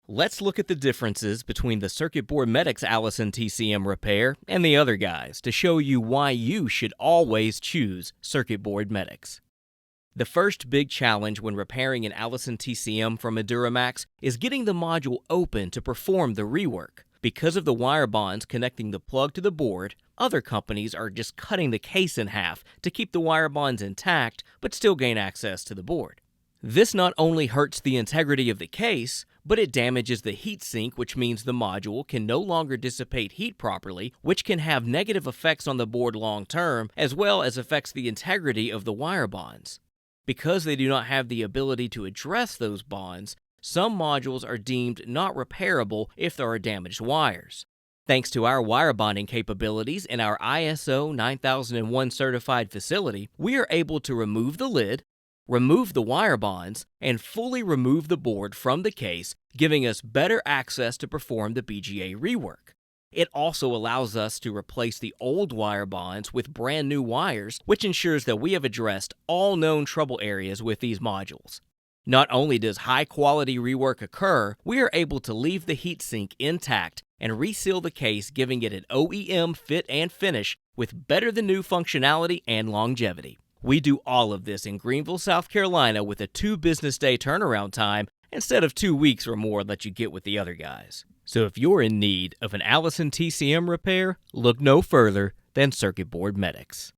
Let's look at the differences between the Circuit Board Medic's Allison TCM repair and the other guys to show you why you should always choose Circuit Board Medics. The first big challenge when repairing an Allison TCM from a Duramax is getting the module open to perform the rework. Because of the wire bonds connecting the plug to the board, other companies are just cutting the case in half to keep the wire bonds intact but still gain access to the board. This not only hurts the integrity of the case, but it damages the heatsink, which means the module can no longer dissipate heat properly, which can have negative effects on the board long term, as well as affects the integrity of the wire bonds. Because they do not have the ability to address those bonds, some modules are deemed not repairable if there are damaged wires. Thanks to our wire bonding capabilities in our ISO 9001 certified facility, we are able to remove the lid, remove the wire bonds, and fully remove the board from the case, giving us better access to perform the BGA rework. It also allows us to replace the old wire bonds with brand new wires, which ensures that we have addressed all known trouble areas with these modules. Not only does high-quality rework occur, we are able to leave the heatsink intact and reseal the case, giving it an OEM fit and finish with better-than-new functionality and longevity. We do all of this in Greenville, South Carolina with a 2-business-day turnaround time instead of 2 weeks or more that you get with the other guys. So if you're in need of an Allison TCM repair, look no further than Circuit Board Medics.